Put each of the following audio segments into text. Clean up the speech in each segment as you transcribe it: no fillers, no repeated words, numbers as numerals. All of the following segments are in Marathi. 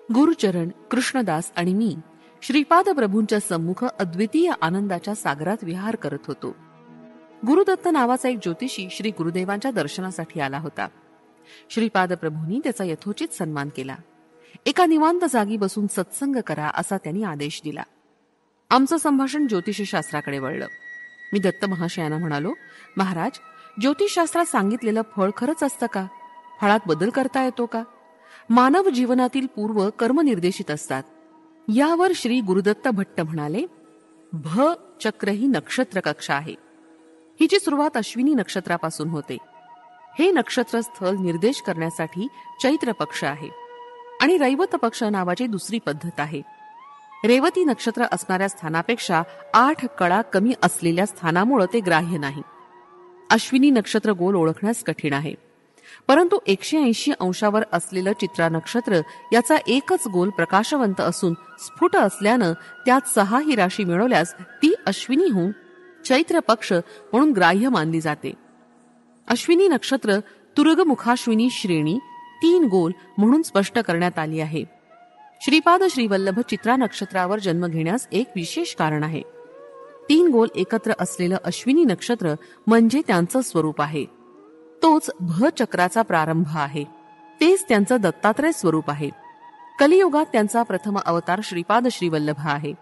गुरुचरण, कृष्णदास आणि मी श्रीपाद प्रभूंच्या सम्मुख अद्वितीय आनंदाच्या सागरात विहार करत होतो. गुरुदत्त नावाचा एक ज्योतिषी श्री गुरुदेवांच्या दर्शनासाठी आला होता. श्रीपाद प्रभूंनी त्याचा यथोचित सन्मान केला. एका निवांत जागी बसून सत्संग करा असा त्यांनी आदेश दिला. आमचं संभाषण ज्योतिषशास्त्राकडे वळलं. मी दत्त महाशयांना म्हणालो, महाराज, ज्योतिषशास्त्रात सांगितलेलं फळ खरंच असतं का? फळात बदल करता येतो का? मानव जीवनातील पूर्व कर्म निर्देशित असतात. यावर श्री गुरुदत्त भट्ट म्हणाले, भ चक्र ही नक्षत्र कक्षा आहे. हिची सुरुवात अश्विनी नक्षत्रापासून होते. हे नक्षत्र स्थळ निर्देश करण्यासाठी चैत्र पक्ष आहे आणि रैवत पक्ष नावाची दुसरी पद्धत आहे. रेवती नक्षत्र असणाऱ्या स्थानापेक्षा 8 कळा कमी असलेल्या स्थानामुळे ते ग्राह्य नाही. अश्विनी नक्षत्र गोल ओळखण्यास कठीण आहे, परंतु 180 अंशावर असलेलं चित्रा नक्षत्र याचा एकच गोल प्रकाशवंत असून स्फुट असल्यानं त्यात 6 ही राशी मिळवल्यास ती अश्विनीहून चैत्र पक्ष म्हणून ग्राह्य मानली जाते. अश्विनी नक्षत्र तुर्गमुखाश्विनी श्रेणी 3 गोल म्हणून स्पष्ट करण्यात आली आहे. श्रीपाद श्रीवल्लभ चित्रा नक्षत्रावर जन्म घेण्यास एक विशेष कारण आहे. 3 गोल एकत्र असलेलं अश्विनी नक्षत्र म्हणजे त्यांचं स्वरूप आहे. तोच भ चक्राचा प्रारंभ आहे. तेच त्यांचं दत्तात्रय स्वरूप आहे. कलियुगात त्यांचा प्रथम अवतार श्रीपाद श्रीवल्लभ आहे.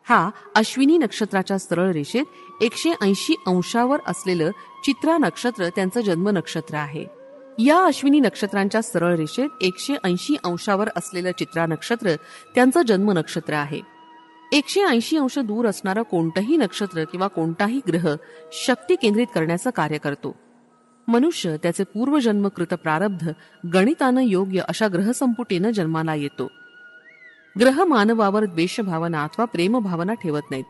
हा अश्विनी नक्षत्राच्या सरळ रेषेत 180 अंशावर असलेलं चित्रा नक्षत्र त्यांचं जन्म नक्षत्र आहे. या अश्विनी नक्षत्रांच्या सरळ रेषेत 180 अंशावर असलेलं चित्रा नक्षत्र त्यांचं जन्म नक्षत्र आहे. 180 अंश दूर असणारं कोणतंही नक्षत्र किंवा कोणताही ग्रह शक्ती केंद्रित करण्याचं कार्य करतो. मनुष्य त्याचे पूर्वजन्मकृत प्रारब्ध गणितानं योग्य अशा ग्रहसंपुटीनं जन्माला येतो. ग्रह मानवावर द्वेषभावना अथवा प्रेमभावना ठेवत नाहीत.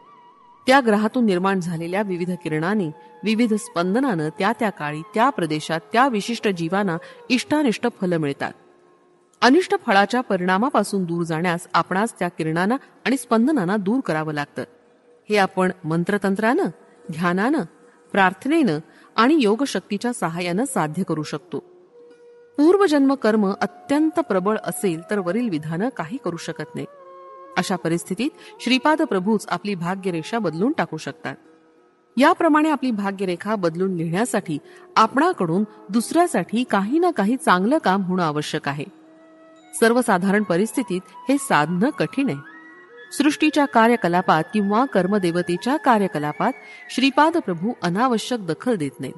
त्या ग्रहातून निर्माण झालेल्या विविध किरणांनी, विविध स्पंदनानं त्या त्या काळी, त्या प्रदेशात, त्या विशिष्ट जीवांना इष्टानिष्ट फलं मिळतात. अनिष्ट फळाच्या परिणामापासून दूर जाण्यास आपणास त्या किरणांना आणि स्पंदनांना दूर करावं लागतं. हे आपण मंत्रतंत्रानं, ध्यानानं, प्रार्थनेनं आणि योगशक्तीच्या सहाय्यानं साध्य करू शकतो. पूर्वजन्म कर्म अत्यंत प्रबळ असेल तर वरील विधानं काही करू शकत नाही. अशा परिस्थितीत श्रीपाद प्रभूच आपली भाग्यरेषा बदलून टाकू शकतात. याप्रमाणे आपली भाग्यरेखा बदलून लिहिण्यासाठी आपणाकडून दुसऱ्यासाठी काही ना काही चांगलं काम होणं आवश्यक आहे. सर्वसाधारण परिस्थितीत हे साधणं कठीण आहे. सृष्टीच्या कार्यकलापात किंवा कर्मदेवतेच्या कार्यकलापात श्रीपाद प्रभू अनावश्यक दखल देत नाहीत.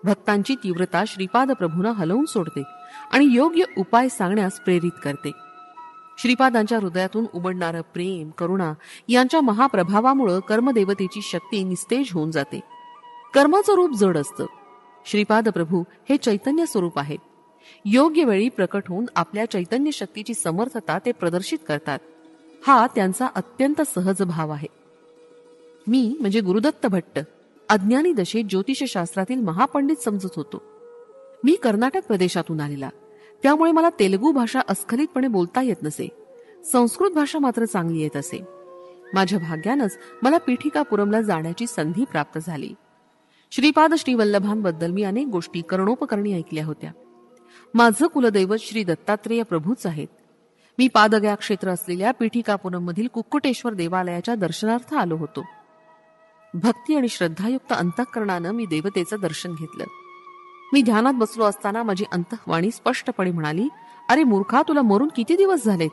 भक्तांची तीव्रता श्रीपाद प्रभूंना हलवून सोडते आणि योग्य उपाय सांगण्यास प्रेरित करते. श्रीपादांच्या हृदयातून उमडणारं प्रेम, करुणा यांच्या महाप्रभावामुळे कर्मदेवतेची शक्ती निस्तेज होऊन जाते. कर्माचं रूप जड असतं. श्रीपाद प्रभू हे चैतन्य स्वरूप आहेत. योग्य वेळी प्रकट होऊन आपल्या चैतन्य शक्तीची समर्थता ते प्रदर्शित करतात. हा त्यांचा अत्यंत सहज भाव आहे. मी म्हणजे गुरुदत्त भट्ट अज्ञानी दशेत ज्योतिषशास्त्रातील महापंडित समजत होतो. मी कर्नाटक प्रदेशातून आलेला, त्यामुळे मला तेलुगू भाषा अस्खलितपणे बोलता येत नसे. संस्कृत भाषा मात्र चांगली येत असे. माझ्या भाग्यानंच मला पीठिकापुरमला जाण्याची संधी प्राप्त झाली. श्रीपाद श्रीवल्लभांबद्दल मी अनेक गोष्टी कर्णोपकर्णी ऐकल्या होत्या. माझं कुलदैवत श्री दत्तात्रेय प्रभूच आहेत. मी पादगया क्षेत्र असलेल्या पीठिकापुरम मधील कुक्कुटेश्वर देवालयाच्या दर्शनार्थ आलो होतो. भक्ती आणि श्रद्धायुक्त अंतःकरणानं मी देवतेचं दर्शन घेतलं. मी ध्यानात बसलो असताना माझी अंतःवाणी स्पष्टपणे म्हणाली, अरे मूर्खा, तुला मरून किती दिवस झालेत?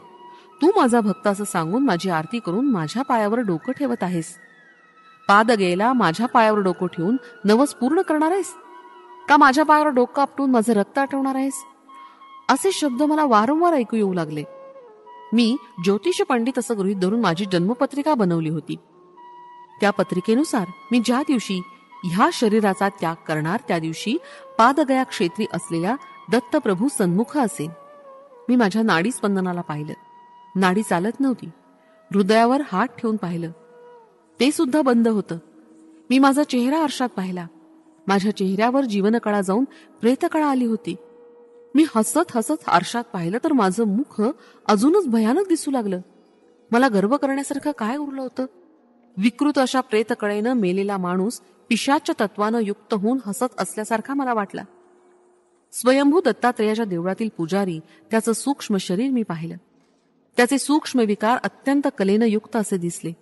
तू माझा भक्त असं सांगून माझी आरती करून माझ्या पायावर डोकं ठेवत आहेस. पादगयेला माझ्या पायावर डोकं ठेवून नवस पूर्ण करणार आहेस का माझ्या पायावर डोकं आपटून माझं रक्त आटवणार आहेस? असे शब्द मला वारंवार ऐकू येऊ लागले. मी ज्योतिष पंडित असं गृहीत धरून माझी जन्मपत्रिका बनवली होती. त्या पत्रिकेनुसार मी ज्या दिवशी ह्या शरीराचा त्याग करणार त्या दिवशी पादगया क्षेत्री असलेल्या दत्तप्रभू सन्मुख असेल. मी माझ्या नाडी स्पंदनाला पाहिलं. नाडी चालत नव्हती. हृदयावर हात ठेवून पाहिलं, ते सुद्धा बंद होतं. मी माझा चेहरा आरशात पाहिला. माझ्या चेहऱ्यावर जीवनकळा जाऊन प्रेतकळा आली होती. मी हसत हसत आरशात पाहिलं तर माझं मुख अजूनच भयानक दिसू लागलं. मला गर्व करण्यासारखं काय उरलं होतं? विकृत अशा प्रेतकळेनं मेलेला माणूस पिशाच्य तत्वानं युक्त होऊन हसत असल्यासारखा मला वाटला. स्वयंभू दत्तात्रेयाच्या देवळातील पुजारी, त्याचं सूक्ष्म शरीर मी पाहिलं. त्याचे सूक्ष्म विकार अत्यंत कलेनं युक्त असे दिसले.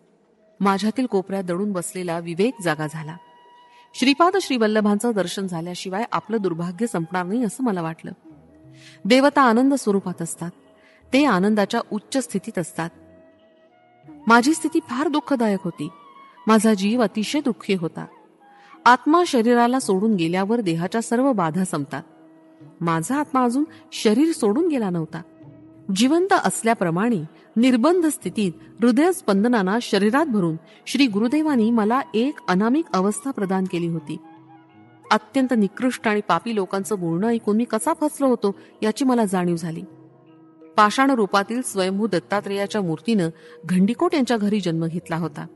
माझ्यातील कोपऱ्यात दडून बसलेला विवेक जागा झाला. श्रीपाद श्रीवल्लभांचं दर्शन झाल्याशिवाय आपलं दुर्भाग्य संपणार नाही असं मला वाटलं. देवता आनंद स्वरूपात असतात. ते आनंदाच्या उच्च स्थितीत असतात. माझी स्थिती फार दुःखदायक होती. माझा जीव अतिशय दुःखी होता. आत्मा शरीराला सोडून गेल्यावर देहाच्या सर्व बाधा संपतात. माझा आत्मा अजून शरीर सोडून गेला नव्हता. जिवंत असल्याप्रमाणे निर्बंध स्थितीत हृदय स्पंदनांना शरीरात भरून श्री गुरुदेवांनी मला एक अनामिक अवस्था प्रदान केली होती. अत्यंत निकृष्ट आणि पापी लोकांचं बोलणं ऐकून मी कसा फसलो होतो याची मला जाणीव झाली. पाषाण रूपातील स्वयंभू दत्तात्रेयाच्या मूर्तीनं घंडीकोट यांच्या घरी जन्म घेतला होता.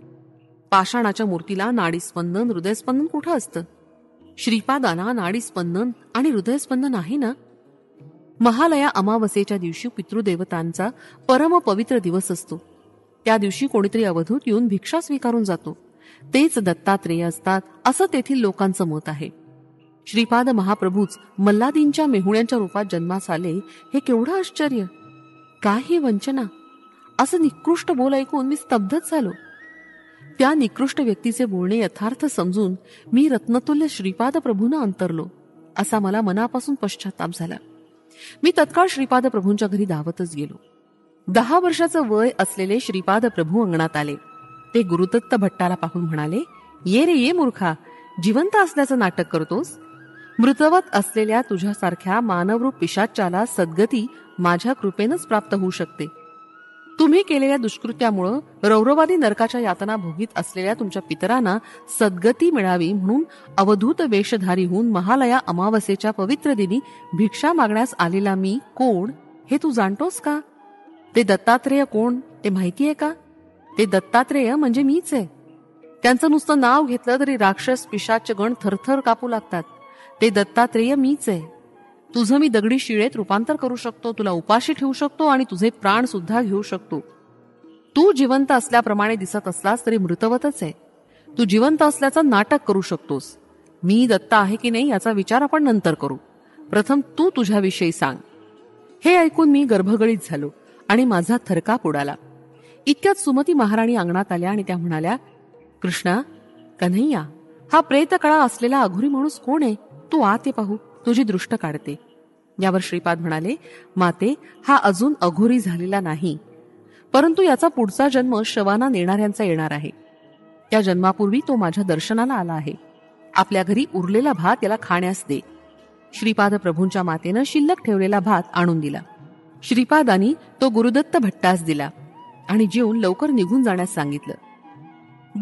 पाषाणाच्या मूर्तीला नाडीस्पंदन हृदयस्पंदन कुठं असतं? श्रीपादांना नाडीस्पंदन आणि हृदयस्पंदन आहे ना. महालया अमावस्येच्या दिवशी पितृदेवतांचा परम पवित्र दिवस असतो. त्या दिवशी कोणीतरी अवधूत येऊन भिक्षा स्वीकारून जातो. तेच दत्तात्रेय असतात असं तेथील लोकांचं मत आहे. श्रीपाद महाप्रभूच मल्हादींच्या मेहुण्यांच्या रूपात जन्मास आले हे केवढं आश्चर्य! काय ही वंचना! असं निकृष्ट बोल ऐकून मी स्तब्धच झालो. त्या निकृष्ट व्यक्तीचे बोलणे यथार्थ समजून मी रत्नतुल्य श्रीपाद प्रभूंना अंतरलो असा मला मनापासून पश्चाताप झाला. मी तत्काळ श्रीपाद प्रभूंच्या घरी धावतच गेलो. 10 वर्षाचं वय असलेले श्रीपाद प्रभू अंगणात आले. ते गुरुदत्त भट्टाला पाहून म्हणाले, ये रे ये मूर्खा, जिवंत असल्याचं नाटक करतोस? मृतवत असलेल्या तुझ्यासारख्या मानवरूप पिशाच्याला सद्गती माझ्या कृपेनंच प्राप्त होऊ शकते. तुम्ही केलेल्या दुष्कृत्यामुळं रौरवादी नरकाच्या यातना भोगीत असलेल्या तुमच्या पितरांना सद्गती मिळावी म्हणून अवधूत वेशधारी होऊन महालया अमावस्येच्या पवित्र दिनी भिक्षा मागण्यास आलेला मी कोण हे तू जाणतोस का? ते दत्तात्रेय कोण ते माहितीये का? ते दत्तात्रेय म्हणजे मीच आहे. त्यांचं नुसतं नाव घेतलं तरी राक्षस पिशाच गण थरथर कापू लागतात. ते दत्तात्रेय मीच आहे. तुझं मी दगडी शिळेत रूपांतर करू शकतो, तुला उपाशी ठेवू शकतो आणि तुझे प्राण सुद्धा घेऊ शकतो. तू जिवंत असल्याप्रमाणे दिसत असलास तरी मृतवतच आहे. तू जिवंत असल्याचं नाटक करू शकतोस. मी दत्त आहे की नाही याचा विचार आपण नंतर करू. प्रथम तू तुझ्याविषयी सांग. हे ऐकून मी गर्भगळीत झालो आणि माझा थरकाप उडाला. इतक्यात सुमती महाराणी अंगणात आल्या आणि त्या म्हणाल्या, कृष्णा, कन्हैया, हा प्रेतकळा असलेला अघोरी माणूस कोण आहे? तू आत ये पाहू, तुझी दृष्ट काढते. यावर श्रीपाद म्हणाले, माते, हा अजून अघोरी झालेला नाही, परंतु याचा पुढचा जन्म शवाना नेणाऱ्यांचा येणार आहे. त्या जन्मापूर्वी तो माझ्या दर्शनाला आला आहे. आपल्या घरी उरलेला भात याला खाण्यास दे. श्रीपाद प्रभूंच्या मातेनं शिल्लक ठेवलेला भात आणून दिला. श्रीपादांनी तो गुरुदत्त भट्टास दिला आणि जेवून लवकर निघून जाण्यास सांगितलं.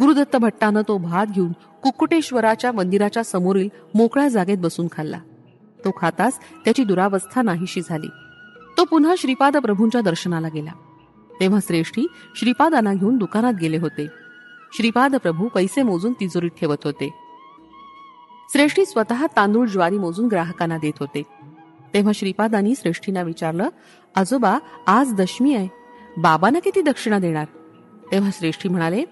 गुरुदत्त भट्टानं तो भात घेऊन कुक्कुटेश्वराच्या मंदिराच्या समोरील मोकळ्या जागेत बसून खाल्ला. तो खाताच त्याची दुरावस्था नाहीशी झाली. तो पुन्हा श्रीपाद प्रभूंच्या दर्शनाला गेला. तेव्हा श्रेष्ठी श्रीपादांना घेऊन दुकानात गेले होते. श्रीपाद प्रभू पैसे मोजून तिजोरीत ठेवत होते. श्रेष्ठी स्वतः तांदूळ ज्वारी मोजून ग्राहकांना देत होते. तेव्हा श्रीपादांनी श्रेष्ठींना विचारलं, आजोबा, आज दशमी आहे, बाबांना किती दक्षिणा देणार? तेव्हा श्रेष्ठी म्हणाले,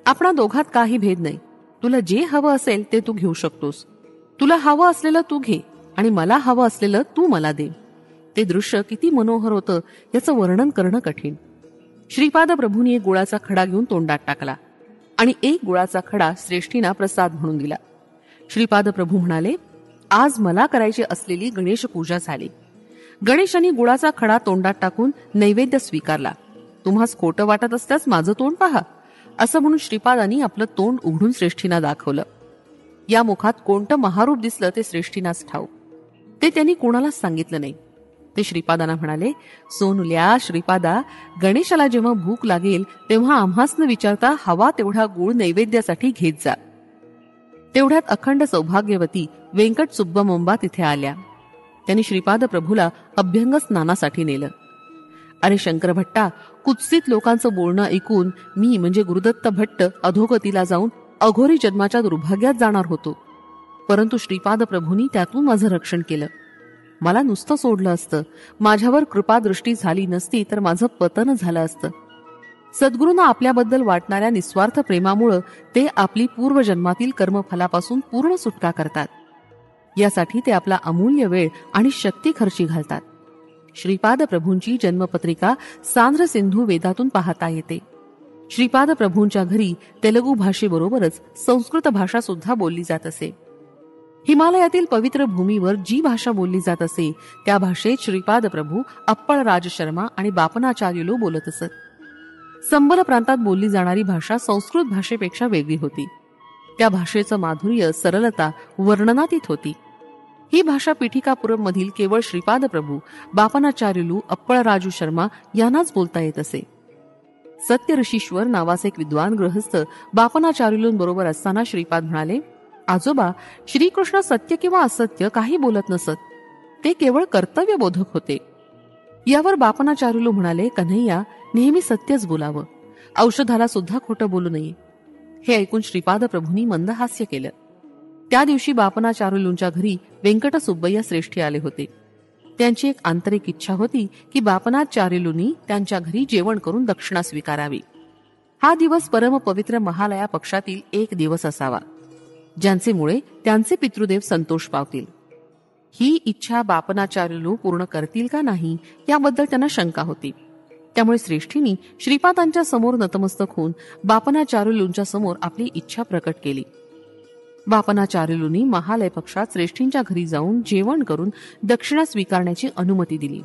आपणा दोघात काही भेद नाही. तुला जे हवं असेल ते तू घेऊ शकतोस. तुला हवं असलेलं तू घे आणि मला हवं असलेलं तू मला दे. ते दृश्य किती मनोहर होतं याचं वर्णन करणं कठीण. श्रीपाद प्रभूंनी एक गुळाचा खडा घेऊन तोंडात टाकला आणि एक गुळाचा खडा श्रेष्ठींना प्रसाद म्हणून दिला. श्रीपाद प्रभू म्हणाले, आज मला करायची असलेली गणेश पूजा झाली. गणेशांनी गुळाचा खडा तोंडात टाकून नैवेद्य स्वीकारला. तुम्हास खोटं वाटत असल्यास माझं तोंड पहा, असं म्हणून श्रीपादांनी आपलं तोंड उघडून श्रेष्ठींना दाखवलं. या मुखात कोणतं महारूप दिसलं ते श्रेष्ठींनाच ठाऊक. ते त्यांनी कोणालाच सांगितलं नाही. ते श्रीपादांना म्हणाले, सोनुल्या श्रीपादा, गणेशाला जेव्हा भूक लागेल तेव्हा आम्हास न विचारता हवा तेवढा गुळ नैवेद्यासाठी घेत जा. तेवढ्यात अखंड सौभाग्यवती व्यंकट सुब्बमंबा तिथे आल्या. त्यांनी श्रीपाद प्रभूला अभ्यंग स्नानासाठी नेलं. अरे शंकर भट्टा, कुत्सित लोकांचं बोलणं ऐकून मी म्हणजे गुरुदत्त भट्ट अधोगतीला जाऊन अघोरी जन्माच्या दुर्भाग्यात जाणार होतो. परंतु श्रीपाद प्रभूंनी त्यातून माझं रक्षण केलं. मला नुसतं सोडलं असतं, माझ्यावर कृपादृष्टी झाली नसती तर माझं पतन झालं असतं. सद्गुरूंना आपल्याबद्दल वाटणाऱ्या निस्वार्थ प्रेमामुळं ते आपली पूर्वजन्मातील कर्मफलापासून पूर्ण सुटका करतात. यासाठी ते आपला अमूल्य वेळ आणि शक्ती खर्ची घालतात. श्रीपाद प्रभूंची जन्मपत्रिका सांध्र सिंधू वेदातून पाहता येते. श्रीपाद प्रभूंच्या घरी तेलुगू भाषेबरोबरच संस्कृत भाषा सुद्धा बोलली जात असे. हिमालयातील पवित्र भूमीवर जी भाषा बोलली जात असे त्या भाषेत श्रीपाद प्रभू अप्पळ राज शर्मा आणि बापनाचार्युलू बोलत असत. संबल प्रांतात बोलली जाणारी भाषा संस्कृत भाषेपेक्षा वेगळी होती. त्या भाषेचं माधुर्य, सरलता वर्णनातीत होती. ही भाषा पीठिकापुरम मधील केवळ श्रीपाद प्रभू, बापनाचार्युलू, अप्पळ राजू शर्मा यांनाच बोलता येत असे. सत्य ऋषीश्वर नावाचे एक विद्वान गृहस्थ बापनाचार्युलूंबरोबर असताना श्रीपाद म्हणाले, आजोबा, श्रीकृष्ण सत्य किंवा असत्य काही बोलत नसत, ते केवळ कर्तव्यबोधक होते. यावर बापनाचार्युलू म्हणाले, कन्हैया, नेहमी सत्यच बोलावं, औषधाला सुद्धा खोटं बोलू नये. हे ऐकून श्रीपाद प्रभूंनी मंद हास्य केलं. त्या दिवशी बापनाचार्युलूंच्या घरी व्यंकट सुब्बय्या श्रेष्ठी आले होते. त्यांची एक आंतरिक इच्छा होती की बापनाचार्युलूंनी त्यांच्या घरी जेवण करून दक्षिणा स्वीकारावी. हा दिवस परम पवित्र महालया पक्षातील एक दिवस असावा, ज्यांचे मुळे त्यांचे पितृदेव संतोष पावतील. ही इच्छा बापनाचार्युलू पूर्ण करतील का नाही याबद्दल त्यांना शंका होती. त्यामुळे श्रेष्ठींनी श्रीपादांच्या समोर नतमस्तक होऊन बापनाचार्युलूंच्या समोर आपली इच्छा प्रकट केली. बापनाचार्युलूंनी महालय पक्षात श्रेष्ठींच्या घरी जाऊन जेवण करून दक्षिणा स्वीकारण्याची अनुमती दिली.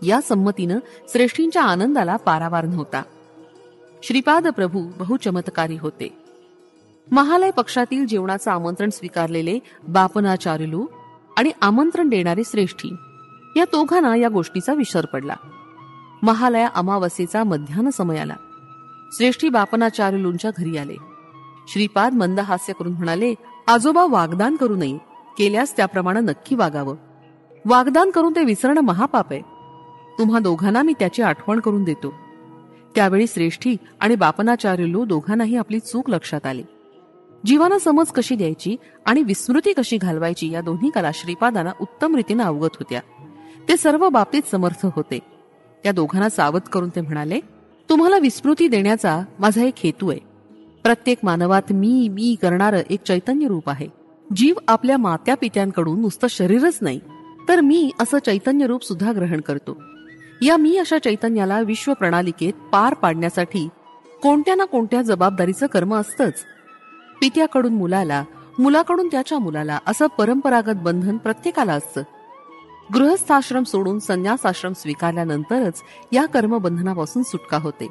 या संमतीनं श्रेष्ठींच्या आनंदाला पारावार नव्हता. श्रीपाद प्रभू बहुचमत्कारी होते. महालय पक्षातील जेवणाचं आमंत्रण स्वीकारलेले बापनाचार्युलू आणि आमंत्रण देणारे श्रेष्ठी या दोघांना या गोष्टीचा विसर पडला. महालया अमावस्येचा मध्यान्ह समय आला. श्रेष्ठी बापनाचार्युलूंच्या घरी आले. श्रीपाद मंद हास्य करून म्हणाले, आजोबा, वाग्दान करू नये, केल्यास त्याप्रमाणे नक्की वागावं. वाग्दान करून ते विसरणं महापाप आहे. तुम्हा दोघांना मी त्याची आठवण करून देतो. त्यावेळी श्रेष्ठी आणि बापनाचार्युलू दोघांनाही आपली चूक लक्षात आली. जीवाना समज कशी द्यायची आणि विस्मृती कशी घालवायची या दोन्ही कला श्रीपादांना उत्तम रीतीने अवगत होत्या. ते सर्व बाबतीत समर्थ होते. त्या दोघांना सावध करून ते म्हणाले, तुम्हाला विस्मृती देण्याचा माझा एक हेतू आहे. प्रत्येक मानवात मी मी करणारं एक चैतन्य रूप आहे. जीव आपल्या मात्या पित्यांकडून नुसतं शरीरच नाही, तर मी असं चैतन्य रूप सुद्धा ग्रहण करतो. या मी अशा चैतन्याला विश्व प्रणालिकेत पार पाडण्यासाठी कोणत्या ना कोणत्या जबाबदारीचं कर्म असतंच. पित्याकडून मुलाला, मुलाकडून त्याच्या मुलाला असं परंपरागत बंधन प्रत्येकाला असतं. गृहस्थाश्रम सोडून संन्यासाश्रम स्वीकारल्यानंतरच या कर्मबंधनापासून सुटका होते.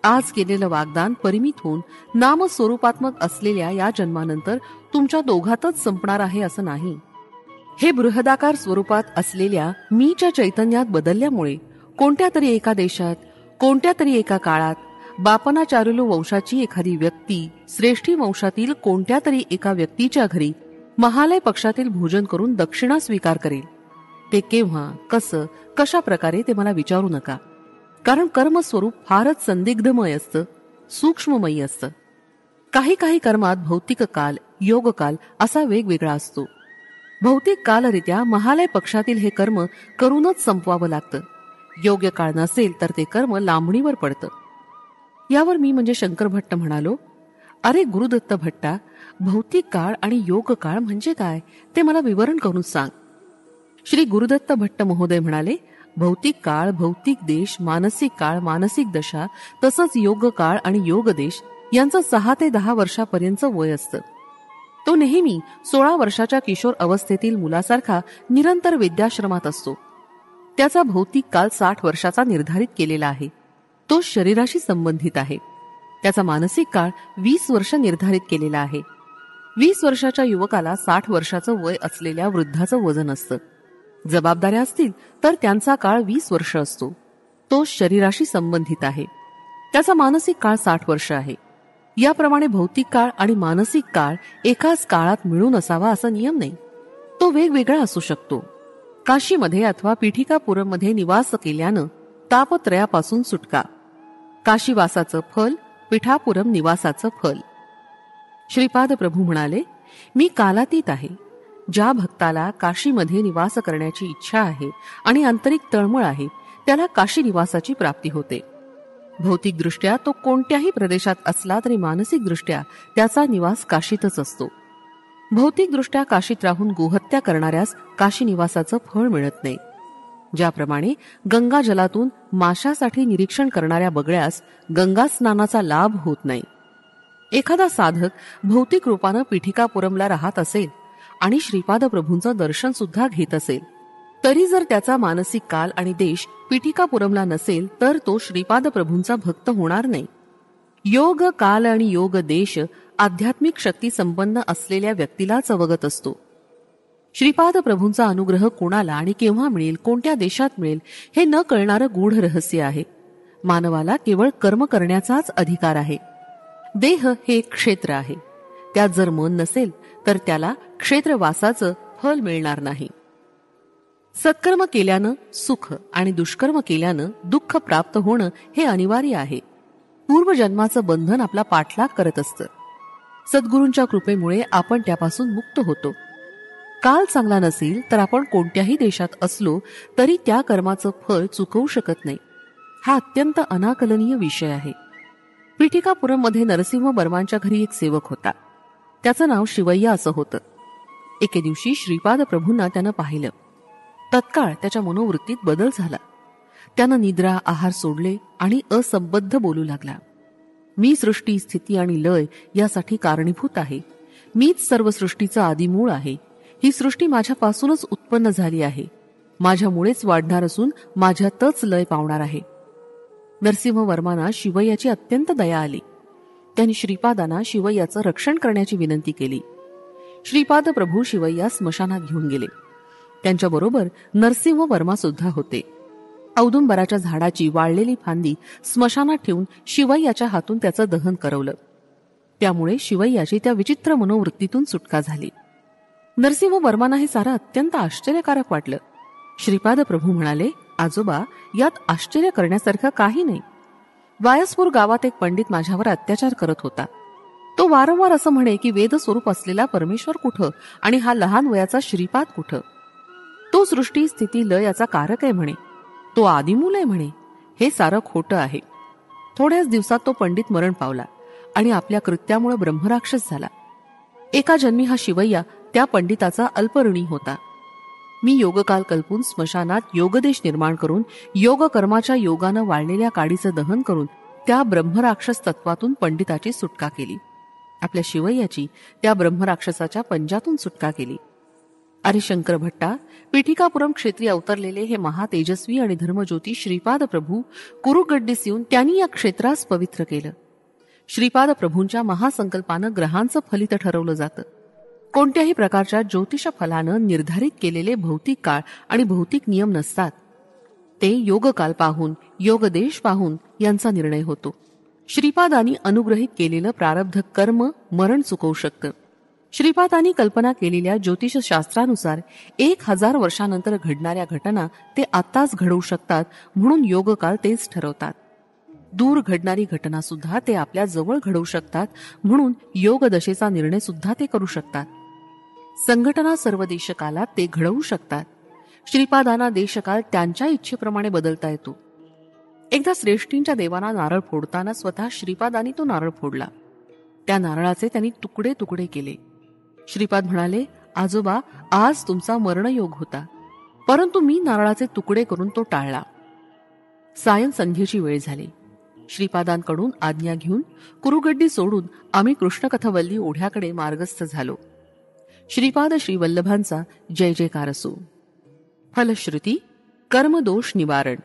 आज केलेलं वाग्दान परिमित होऊन नामस्वरूपात्मक असलेल्या या जन्मानंतर तुमच्या दोघातच संपणार आहे असं नाही. हे बृहदाकार स्वरूपात असलेल्या मीच्या चैतन्यात बदलल्यामुळे कोणत्या तरी एका देशात, कोणत्या तरी एका काळात बापनाचार्युलू वंशाची एखादी व्यक्ती श्रेष्ठी वंशातील कोणत्या तरी एका व्यक्तीच्या घरी महालय पक्षातील भोजन करून दक्षिणा स्वीकार करेल. ते केव्हा, कसं, कशा प्रकारे ते मला विचारू नका, कारण कर्मस्वरूप फारच संदिग्धमय असतं, सूक्ष्ममयी असतं. काही काही कर्मात भौतिक काल, योग काल असा वेगवेगळा असतो. भौतिक कालरित्या महालय पक्षातील हे कर्म करूनच संपवावं लागतं. योग्य काळ नसेल तर ते कर्म लांबणीवर पडतं. यावर मी म्हणजे शंकर भट्ट म्हणालो, अरे गुरुदत्त भट्टा, भौतिक काळ आणि योग काळ म्हणजे काय ते मला विवरण करून सांग. श्री गुरुदत्त भट्ट महोदय म्हणाले, भौतिक काळ, भौतिक देश, मानसिक काळ, मानसिक दशा, तसंच योग काळ आणि योग देश यांचं 6 ते 10 वर्षापर्यंतचं वय असतं. तो नेहमी 16 वर्षाच्या किशोर अवस्थेतील मुलासारखा निरंतर विद्याश्रमात असतो. त्याचा भौतिक काळ 60 वर्षाचा निर्धारित केलेला आहे. तो शरीराशी संबंधित आहे. त्याचा मानसिक काळ 20 वर्ष निर्धारित केलेला आहे. 20 वर्षाच्या युवकाला 60 वर्षाचं वय असलेल्या वृद्धाचं वजन असतं. जबाबदाऱ्या असतील तर त्यांचा काळ 20 वर्ष असतो. तो शरीराशी संबंधित आहे. त्याचा मानसिक काळ 60 वर्ष आहे. याप्रमाणे भौतिक काळ आणि मानसिक काळ एकाच काळात मिळून असावा असा नियम नाही. तो वेगवेगळा असू शकतो. काशीमध्ये अथवा पीठिकापुरममध्ये निवास केल्यानं तापत्रयापासून सुटका. काशीवासाचं फल, पीठापुरम निवासाचं फल. श्रीपाद प्रभू म्हणाले, मी कालातीत आहे. ज्या भक्ताला काशीमध्ये निवास करण्याची इच्छा आहे आणि आंतरिक तळमळ आहे त्याला काशी निवासाची प्राप्ती होते. भौतिकदृष्ट्या तो कोणत्याही प्रदेशात असला तरी मानसिकदृष्ट्या त्याचा निवास काशीतच असतो. भौतिकदृष्ट्या काशीत राहून गोहत्या करणाऱ्यास काशी निवासाचं फळ मिळत नाही. ज्याप्रमाणे गंगा जलातून माशासाठी निरीक्षण करणाऱ्या बगळ्यास गंगा स्नानाचा लाभ होत नाही. एखादा साधक भौतिक रूपानं पीठिकापुरमला राहत असेल आणि श्रीपाद प्रभूंचं दर्शन सुद्धा घेत असेल, तरी जर त्याचा मानसिक काल आणि देश पीठिकापुरमला नसेल तर तो श्रीपाद प्रभूंचा भक्त होणार नाही. योग काल आणि योग देश आध्यात्मिक शक्ती संपन्न असलेल्या व्यक्तीलाच अवगत असतो. श्रीपाद प्रभूंचा अनुग्रह कोणाला आणि केव्हा मिळेल, कोणत्या देशात मिळेल, हे न कळणारं गूढ रहस्य आहे. मानवाला केवळ कर्म करण्याचाच अधिकार आहे. देह हे एक क्षेत्र आहे. त्यात जर मन नसेल तर त्याला क्षेत्रवासाचं फल मिळणार नाही. सत्कर्म केल्यानं सुख आणि दुष्कर्म केल्यानं दुःख प्राप्त होणं हे अनिवार्य आहे. पूर्वजन्माचं बंधन आपला पाठलाग करत असतं. सद्गुरूंच्या कृपेमुळे आपण त्यापासून मुक्त होतो. काल चांगला नसेल तर आपण कोणत्याही देशात असलो तरी त्या कर्माचं फळ चुकवू शकत नाही. हा अत्यंत अनाकलनीय विषय आहे. पीठिकापुरममध्ये नरसिंह वर्मांच्या घरी एक सेवक होता. त्याचं नाव शिवय्या असं होतं. एके दिवशी श्रीपाद प्रभूंना त्यानं पाहिलं. तत्काळ त्याच्या मनोवृत्तीत बदल झाला. त्यानं निद्रा आहार सोडले आणि असंबद्ध बोलू लागला. मी सृष्टी स्थिती आणि लय यासाठी कारणीभूत आहे. मीच सर्व सृष्टीचं आदिमूळ आहे. ही सृष्टी माझ्यापासूनच उत्पन्न झाली आहे. माझ्यामुळेच वाढणार असून माझ्यातच लय पावणार आहे. नरसिंह वर्मांना शिवय्याची अत्यंत दया आली. त्यांनी श्रीपादांना शिवय्याचं रक्षण करण्याची विनंती केली. श्रीपाद प्रभू शिवय्या स्मशानात घेऊन गेले. त्यांच्याबरोबर नरसिंह वर्मा सुद्धा होते. औदुंबराच्या झाडाची वाळलेली फांदी स्मशानात ठेवून शिवय्याच्या हातून त्याचं दहन करवलं. त्यामुळे शिवय्याची त्या विचित्र मनोवृत्तीतून सुटका झाली. नरसिंह वर्मांना हे सारं अत्यंत आश्चर्यकारक वाटलं. श्रीपाद प्रभू म्हणाले, आजोबा, यात आश्चर्य करण्यासारखं काही नाही. वायसपूर गावात एक पंडित माझ्यावर अत्याचार करत होता. तो वारंवार असं म्हणे की वेद स्वरूप असलेला परमेश्वर कुठं आणि हा लहान वयाचा श्रीपाद कुठं. तो सृष्टी स्थिती लय याचा कारक आहे म्हणे. तो आदिमूल आहे म्हणे. हे सारं खोटं आहे. थोड्याच दिवसात तो पंडित मरण पावला आणि आपल्या कृत्यामुळे ब्रह्मराक्षस झाला. एका जन्मी हा शिवय्या त्या पंडिताचा अल्पऋणी होता. मी योगकाल कल्पून स्मशानात योगदेश निर्माण करून योग कर्माच्या योगानं वाळलेल्या काडीचं दहन करून त्या ब्रह्मराक्षस तत्वातून पंडिताची सुटका केली. आपल्या शिवय्याची त्या ब्रह्मराक्षसाच्या पंजातून सुटका केली. अरे शंकर भट्टा, पीठिकापुरम क्षेत्री अवतरलेले हे महातेजस्वी आणि धर्मज्योती श्रीपाद प्रभू कुरुगड्डीस येऊन त्यांनी या क्षेत्रास पवित्र केलं. श्रीपाद प्रभूंच्या महासंकल्पानं ग्रहांचं फलित ठरवलं जातं. कोणत्याही प्रकारच्या ज्योतिष फलानं निर्धारित केलेले भौतिक काळ आणि भौतिक नियम नसतात. ते योगकाल पाहून, योगदेश पाहून यांचा निर्णय होतो. श्रीपादांनी अनुग्रहित केलेलं प्रारब्ध कर्म मरण चुकवू शकतं. श्रीपादांनी कल्पना केलेल्या ज्योतिषशास्त्रानुसार 1000 वर्षानंतर घडणाऱ्या घटना ते आताच घडवू शकतात, म्हणून योगकाल तेच ठरवतात. दूर घडणारी घटना सुद्धा ते आपल्या जवळ घडवू शकतात, म्हणून योगदशेचा निर्णय सुद्धा ते करू शकतात. संघटना सर्व देशकालात ते घडवू शकतात. श्रीपादांना देशकाल त्यांच्या इच्छेप्रमाणे बदलता येतो. एकदा श्रेष्ठींच्या देवांना नारळ फोडताना स्वतः श्रीपादांनी तो नारळ फोडला. त्या नारळाचे त्यांनी तुकडे तुकडे केले. श्रीपाद म्हणाले, आजोबा, आज तुमचा मरणयोग होता, परंतु मी नारळाचे तुकडे करून तो टाळला. सायं संध्येची वेळ झाली. श्रीपादांकडून आज्ञा घेऊन कुरुगड्डी सोडून आम्ही कृष्णकथवल्ली ओढ्याकडे मार्गस्थ झालो. श्रीपाद श्रीवल्लभांचा जय जयकार असो. फलश्रुती कर्मदोष निवारण.